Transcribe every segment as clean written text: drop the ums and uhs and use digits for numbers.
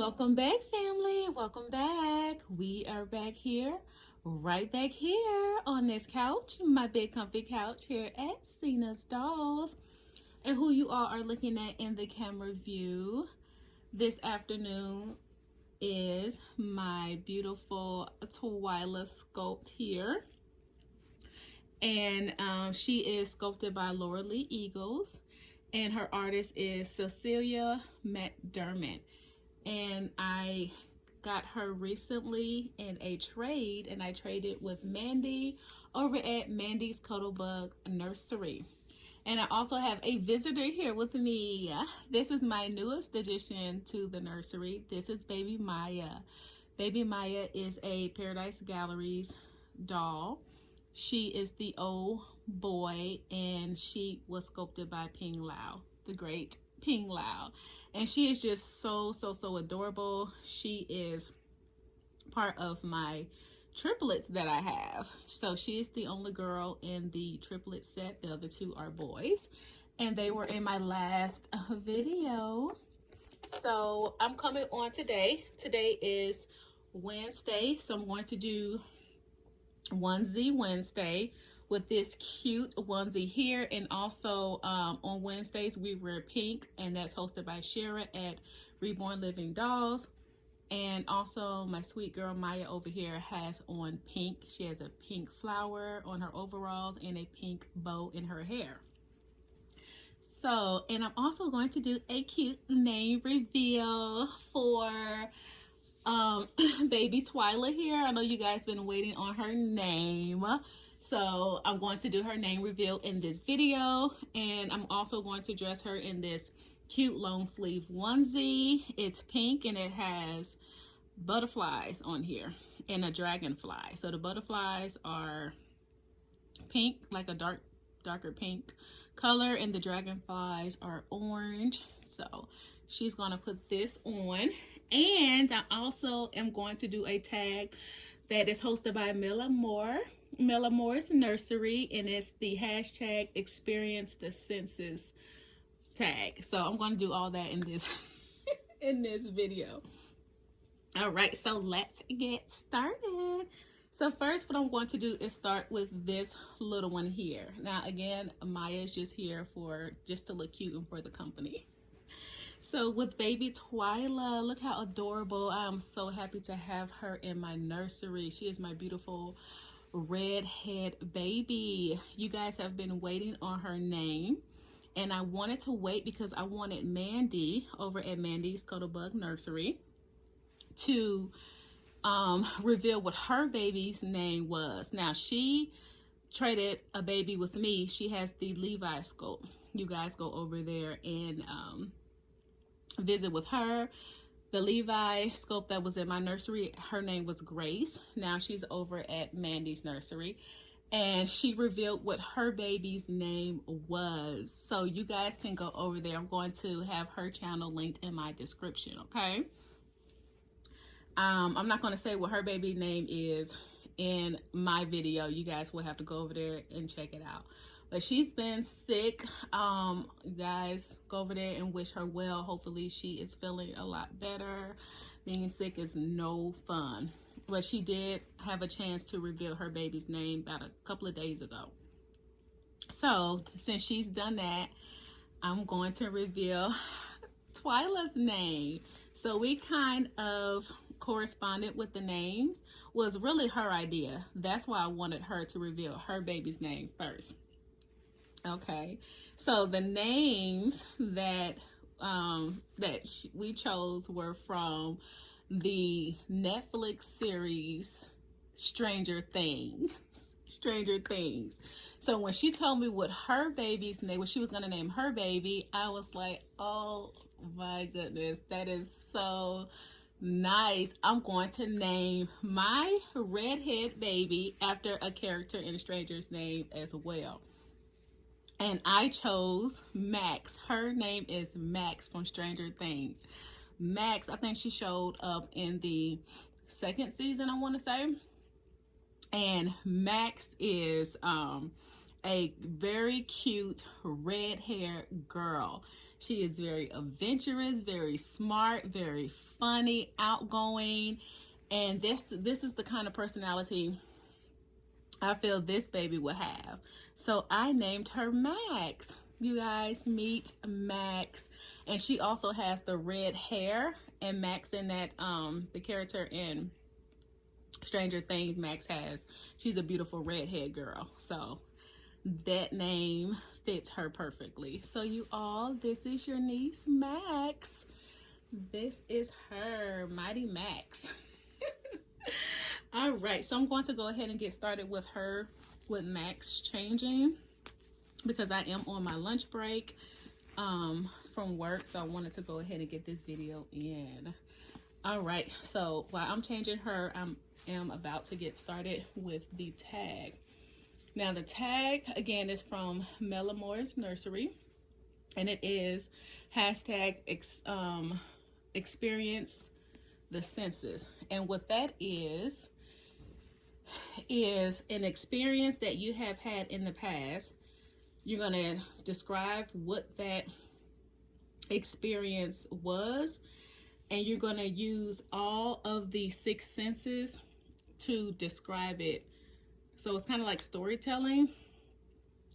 Welcome back, family. Welcome back. We are back here, right back here on this couch, my big comfy couch here at Cena's Dolls. And who you all are looking at in the camera view this afternoon is my beautiful Twyla sculpt here. And she is sculpted by Laura Lee Eagles, and her artist is Cecilia McDermott. And I got her recently in a trade, and I traded with Mandy over at Mandy's Cuddlebug Nursery. And I also have a visitor here with me. This is my newest addition to the nursery. This is Baby Maya. Baby Maya is a Paradise Galleries doll. She is the old boy, and she was sculpted by Ping Lau, the great Ping Lau. And she is just so adorable. She is part of my triplets that I have. So she is the only girl in the triplet set. The other two are boys, and they were in my last video. So I'm coming on today. Today is Wednesday, so I'm going to do Onesie Wednesday with this cute onesie here. And also on Wednesdays we wear pink, and that's hosted by Shara at Reborn Living Dolls. And also my sweet girl Maya over here has on pink. She has a pink flower on her overalls and a pink bow in her hair. So, and I'm also going to do a cute name reveal for baby Twyla here. I know you guys been waiting on her name. So I'm going to do her name reveal in this video, and I'm also going to dress her in this cute long sleeve onesie. It's pink, and it has butterflies on here and a dragonfly. So the butterflies are pink, like a darker pink color, and the dragonflies are orange. So she's going to put this on, and I also am going to do a tag that is hosted by Amorè Nursery, and it's the hashtag experience the senses tag. So I'm going to do all that in this in this video. All right, so let's get started. So first, what I'm going to do is start with this little one here. Now again, Maya's just here just to look cute and for the company. So with baby Twyla, look how adorable. I'm so happy to have her in my nursery. She is my beautiful redhead baby. You guys have been waiting on her name, and I wanted to wait because I wanted Mandy over at Mandy's Cuddlebug Nursery to reveal what her baby's name was. Now she traded a baby with me. She has the Levi sculpt. You guys go over there and visit with her. The Levi sculpt that was in my nursery, her name was Grace. Now she's over at Mandy's Nursery, and she revealed what her baby's name was. So you guys can go over there. I'm going to have her channel linked in my description, okay? I'm not going to say what her baby name is in my video. You guys will have to go over there and check it out. But she's been sick. You guys go over there and wish her well. Hopefully she is feeling a lot better. Being sick is no fun. But she did have a chance to reveal her baby's name about a couple of days ago. So since she's done that, I'm going to reveal Twyla's name. So we kind of corresponded with the names. Was really her idea. That's why I wanted her to reveal her baby's name first. Okay, so the names that we chose were from the Netflix series Stranger Things. So when she told me what her baby's name, what she was gonna name her baby, I was like, oh my goodness, that is so nice. I'm going to name my redhead baby after a character in a Stranger's name as well. And I chose Max. Her name is Max from Stranger Things. Max, I think she showed up in the second season, I want to say. And Max is a very cute red-haired girl. She is very adventurous, very smart, very funny, outgoing, and this is the kind of personality I feel this baby would have. So I named her Max. You guys, meet Max. And she also has the red hair, and Max in that the character in Stranger Things, Max has, she's a beautiful redhead girl. So that name fits her perfectly. So you all, this is your niece Max. This is her, Mighty Max. All right, so I'm going to go ahead and get started with Max changing, because I am on my lunch break from work, so I wanted to go ahead and get this video in. All right, so while I'm changing her, I am about to get started with the tag. Now the tag, again, is from Amorè Nursery, and it is hashtag experience the senses. And what that is an experience that you have had in the past. You're going to describe what that experience was, and you're going to use all of the 6 senses to describe it. So it's kind of like storytelling,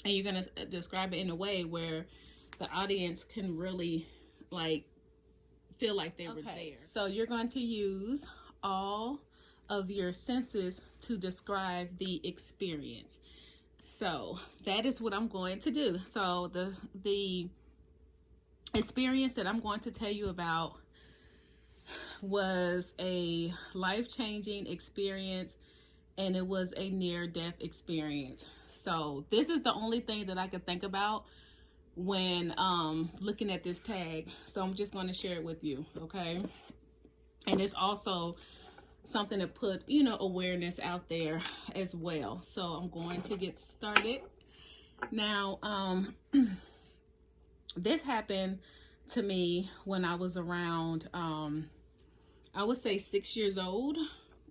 and you're going to describe it in a way where the audience can really like feel like they were there. So you're going to use all of your senses to describe the experience. So that is what I'm going to do. So the experience that I'm going to tell you about was a life-changing experience, and it was a near-death experience. So this is the only thing that I could think about when looking at this tag. So I'm just going to share it with you, okay? And it's also something to put, you know, awareness out there as well. So I'm going to get started. Now, this happened to me when I was around, I would say 6 years old.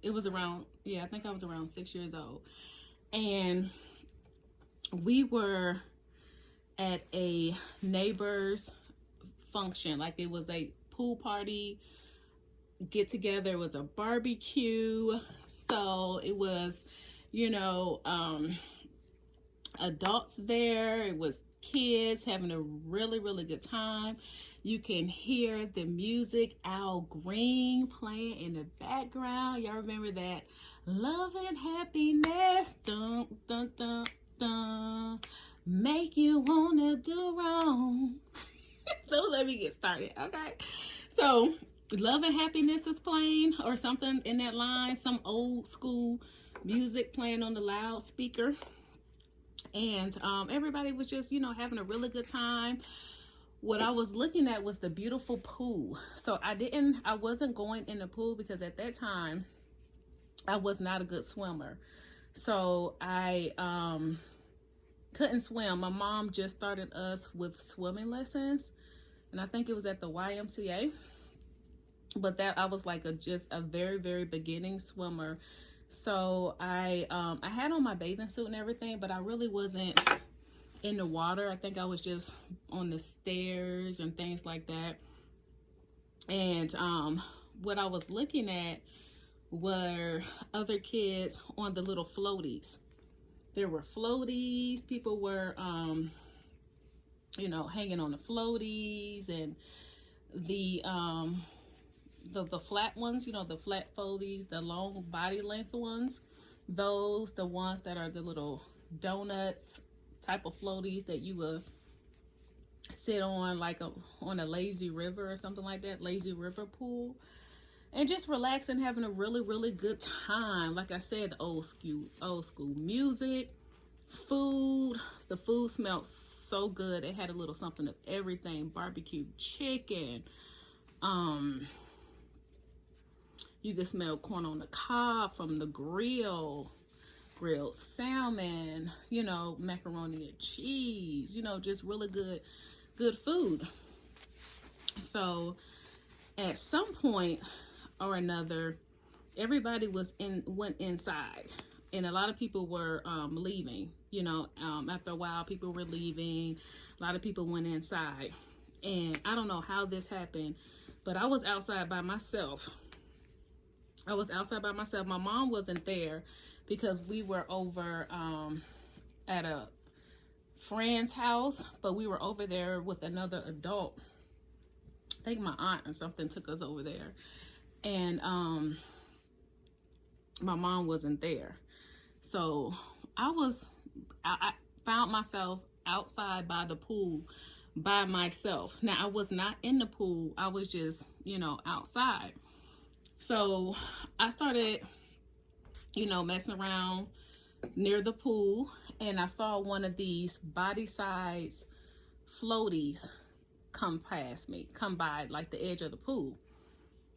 It was around, yeah, I think I was around 6 years old. And we were at a neighbor's function. Like, it was a pool party, get together. It was a barbecue. So it was, you know, adults there. It was kids having a really, really good time. You can hear the music, Al Green playing in the background. Y'all remember that? Love and happiness, dun, dun, dun, dun, make you wanna do wrong. So let me get started, okay? So Love and Happiness is playing, or something in that line, some old school music playing on the loudspeaker. And everybody was just, you know, having a really good time. What I was looking at was the beautiful pool. So I wasn't going in the pool because at that time I was not a good swimmer. So I couldn't swim. My mom just started us with swimming lessons, and I think it was at the YMCA. But that I was like just a very, very beginning swimmer. So I had on my bathing suit and everything, but I really wasn't in the water. I think I was just on the stairs and things like that. And what I was looking at were other kids on the little floaties. There were floaties. People were, you know, hanging on the floaties, and the flat ones, you know, the flat floaties, the long body length ones, those, the ones that are the little donuts type of floaties that you would sit on, like on a lazy river or something like that, lazy river pool, and just relax and having a really, really good time. Like I said, old school music, food. The food smelled so good. It had a little something of everything: barbecue chicken, you could smell corn on the cob from the grill, grilled salmon, you know, macaroni and cheese, you know, just really good food. So at some point or another, everybody went inside, and a lot of people were leaving. You know, after a while, people were leaving. A lot of people went inside, and I don't know how this happened, But I was outside by myself. My mom wasn't there because we were over at a friend's house, but we were over there with another adult. I think my aunt or something took us over there. And my mom wasn't there. So I found myself outside by the pool by myself. Now, I was not in the pool. I was just, outside. So I started, messing around near the pool, and I saw one of these body size floaties come by like the edge of the pool.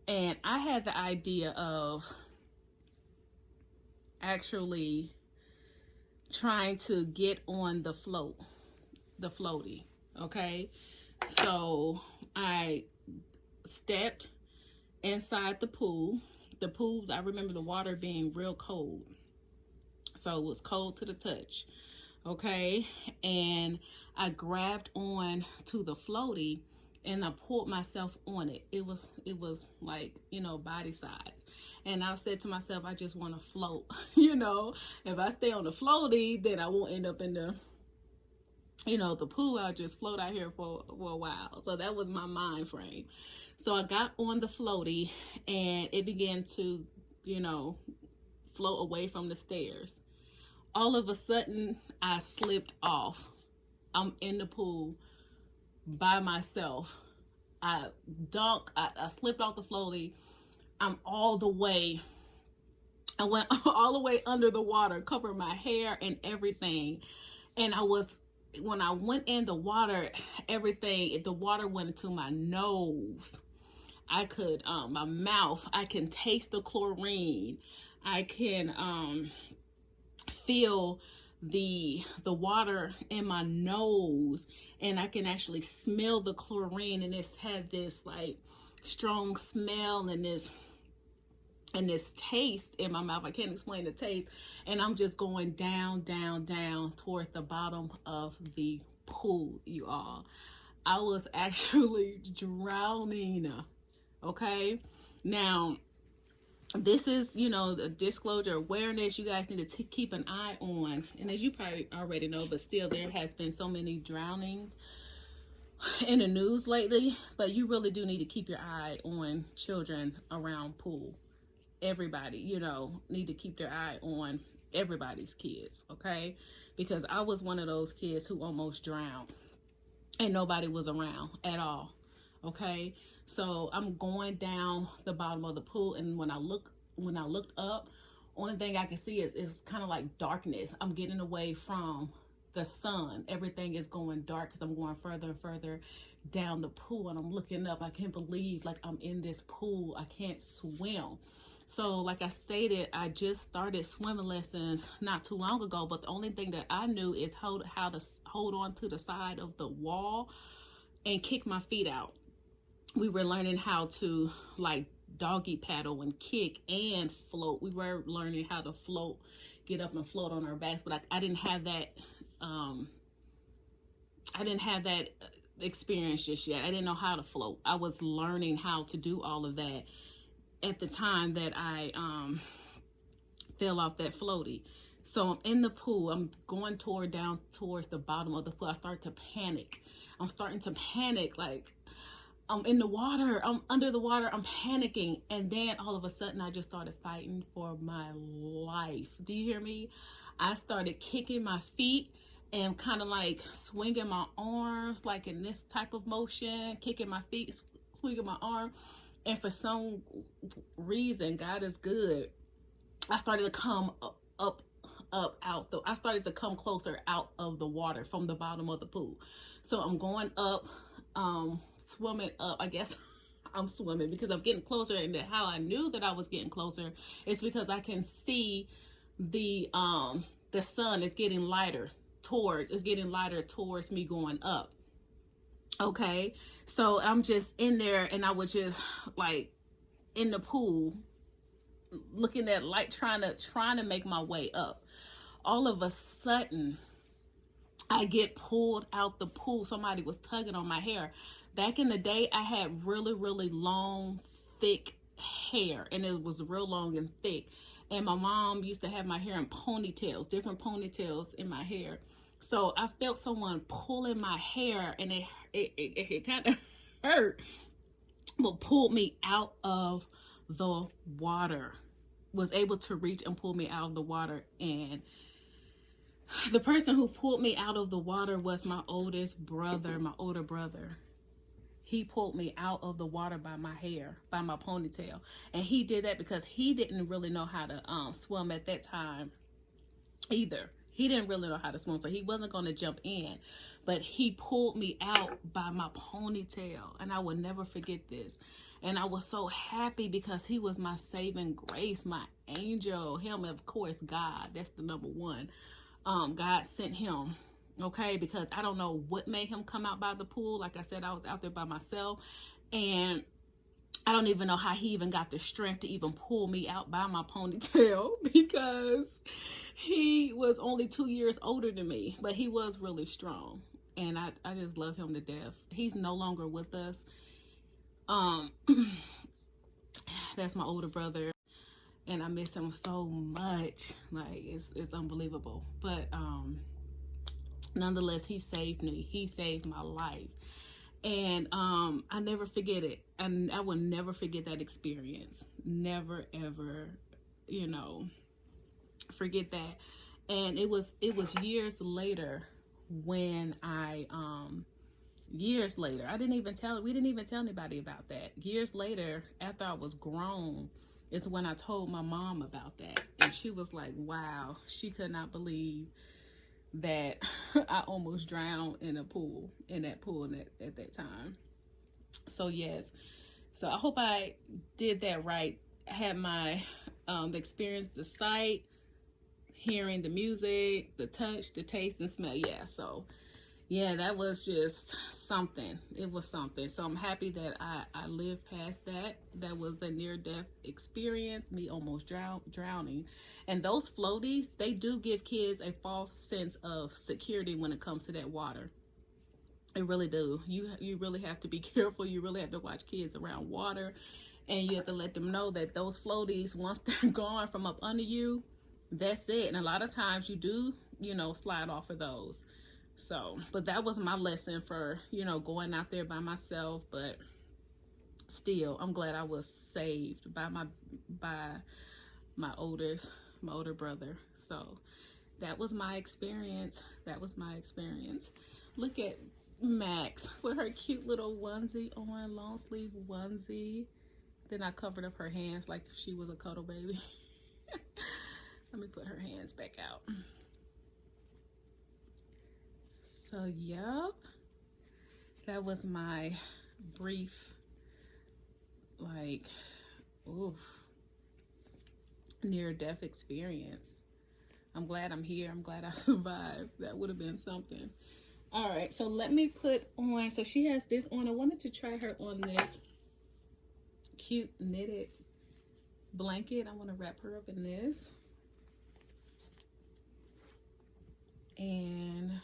And I had the idea of actually trying to get on the floaty. Okay, so I stepped inside the pool. I remember the water being real cold, so it was cold to the touch. Okay, and I grabbed on to the floaty and I pulled myself on it. It was like, body size. And I said to myself, I just want to float. If I stay on the floaty, then I won't end up in the the pool. I'll just float out here for a while. So that was my mind frame. So I got on the floaty and it began to, float away from the stairs. All of a sudden, I slipped off. I'm in the pool by myself. I slipped off the floaty. I went all the way under the water, covered my hair and everything. And when I went in the water, the water went into my nose. I could, my mouth, I can taste the chlorine. I can feel the water in my nose, and I can actually smell the chlorine, and it's had this like strong smell and this taste in my mouth. I can't explain the taste. And I'm just going down, down, down towards the bottom of the pool, you all. I was actually drowning. Okay. Now, this is, the disclosure awareness you guys need to keep an eye on. And as you probably already know, but still there has been so many drownings in the news lately, but you really do need to keep your eye on children around pool. Everybody, need to keep their eye on everybody's kids, okay? Because I was one of those kids who almost drowned and nobody was around at all, okay? So I'm going down the bottom of the pool, and when I looked up, only thing I can see is kind of like darkness. I'm getting away from the sun. Everything is going dark because I'm going further and further down the pool, and I'm looking up. I can't believe like I'm in this pool. I can't swim. So like I stated, I just started swimming lessons not too long ago, but the only thing that I knew is how to hold on to the side of the wall and kick my feet out. We were learning how to like doggy paddle and kick and float. We were learning how to float, get up and float on our backs, but I didn't have that experience just yet. I didn't know how to float. I was learning how to do all of that at the time that I fell off that floaty. So I'm in the pool. I'm going down towards the bottom of the pool. I start to panic. I'm starting to panic, like I'm in the water, I'm under the water, I'm panicking. And then all of a sudden I just started fighting for my life. Do you hear me? I started kicking my feet and kind of like swinging my arms, like in this type of motion, kicking my feet, swinging my arm. And for some reason, God is good, I started to come I started to come closer out of the water from the bottom of the pool. So I'm going up, swimming up. I guess I'm swimming because I'm getting closer. And how I knew that I was getting closer is because I can see the sun is getting lighter towards me going up. Okay, so I'm just in there, and I was just like in the pool looking at light, trying to make my way up. All of a sudden I get pulled out the pool. Somebody was tugging on my hair. Back in the day, I had really, really long, thick hair, and it was real long and thick. And my mom used to have my hair in ponytails, different ponytails in my hair. So I felt someone pulling my hair, and it kind of hurt, but pulled me out of the water. Was able to reach and pull me out of the water. And the person who pulled me out of the water was my oldest brother, my older brother. He pulled me out of the water by my hair, by my ponytail. And he did that because he didn't really know how to swim at that time either. He didn't really know how to swim, so he wasn't going to jump in. But he pulled me out by my ponytail, and I will never forget this. And I was so happy because he was my saving grace, my angel. Him, of course, God. That's the number one. God sent him. Okay, because I don't know what made him come out by the pool. Like I said, I was out there by myself, and I don't even know how he even got the strength to even pull me out by my ponytail, because he was only 2 years older than me, but he was really strong, and I just love him to death. He's no longer with us. That's my older brother, and I miss him so much. Like, it's unbelievable. But nonetheless, he saved me. He saved my life. And I never forget it. And I will never forget that experience. Never, ever, forget that. And it was years later when years later, we didn't even tell anybody about that. Years later, after I was grown, it's when I told my mom about that. And she was like, wow, she could not believe that I almost drowned in that pool at that time. So yes, so I hope I did that right. I had my experience, the sight, hearing the music, the touch, the taste, and smell. Yeah, so yeah, that was just something. It was something. So I'm happy that I lived past that. That was a near-death experience, me almost drowning. And those floaties, they do give kids a false sense of security when it comes to that water. It really do. You really have to be careful. You really have to watch kids around water. And you have to let them know that those floaties, once they're gone from up under you, that's it. And a lot of times you do, slide off of those. So, but that was my lesson for, going out there by myself. But still, I'm glad I was saved by my older brother. So that was my experience. Look at Max with her cute little onesie on, long sleeve onesie. Then I covered up her hands like she was a cuddle baby. Let me put her hands back out. So, yep, that was my brief, near-death experience. I'm glad I'm here. I'm glad I survived. That would have been something. All right, so let me put on, so she has this on. I wanted to try her on this cute knitted blanket. I want to wrap her up in this. And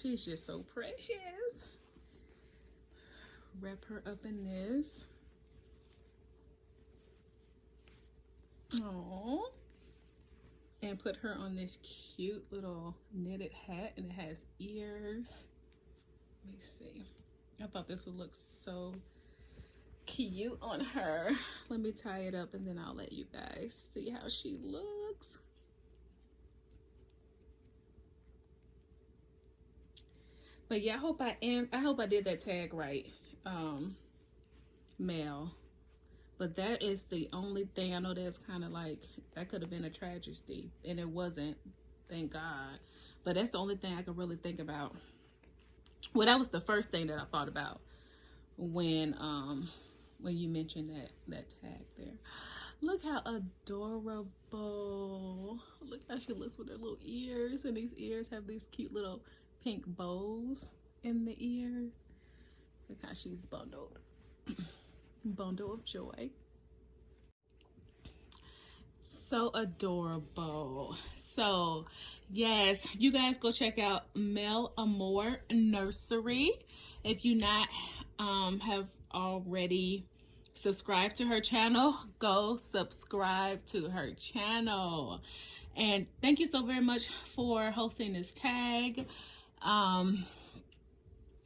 she's just so precious. Wrap her up in this. Aww. And put her on this cute little knitted hat, and it has ears. Let me see. I thought this would look so cute on her. Let me tie it up, and then I'll let you guys see how she looks. But yeah, I hope I did that tag right, Mel. But that is the only thing. I know that's kind of like, that could have been a tragedy, and it wasn't, thank God. But that's the only thing I could really think about. Well, that was the first thing that I thought about when you mentioned that tag there. Look how adorable. Look how she looks with her little ears, and these ears have these cute little pink bows in the ears. Look how she's bundled. Bundle of joy. so adorable. So yes, you guys go check out Amorè Nursery. If you not have already subscribed to her channel, go subscribe to her channel. And thank you so very much for hosting this tag.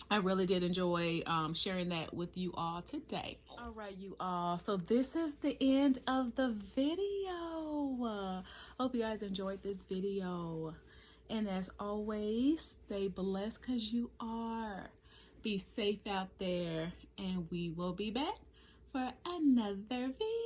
I really did enjoy sharing that with you all today. All right, you all. So this is the end of the video. Hope you guys enjoyed this video. And as always, stay blessed because you are. Be safe out there. And we will be back for another video.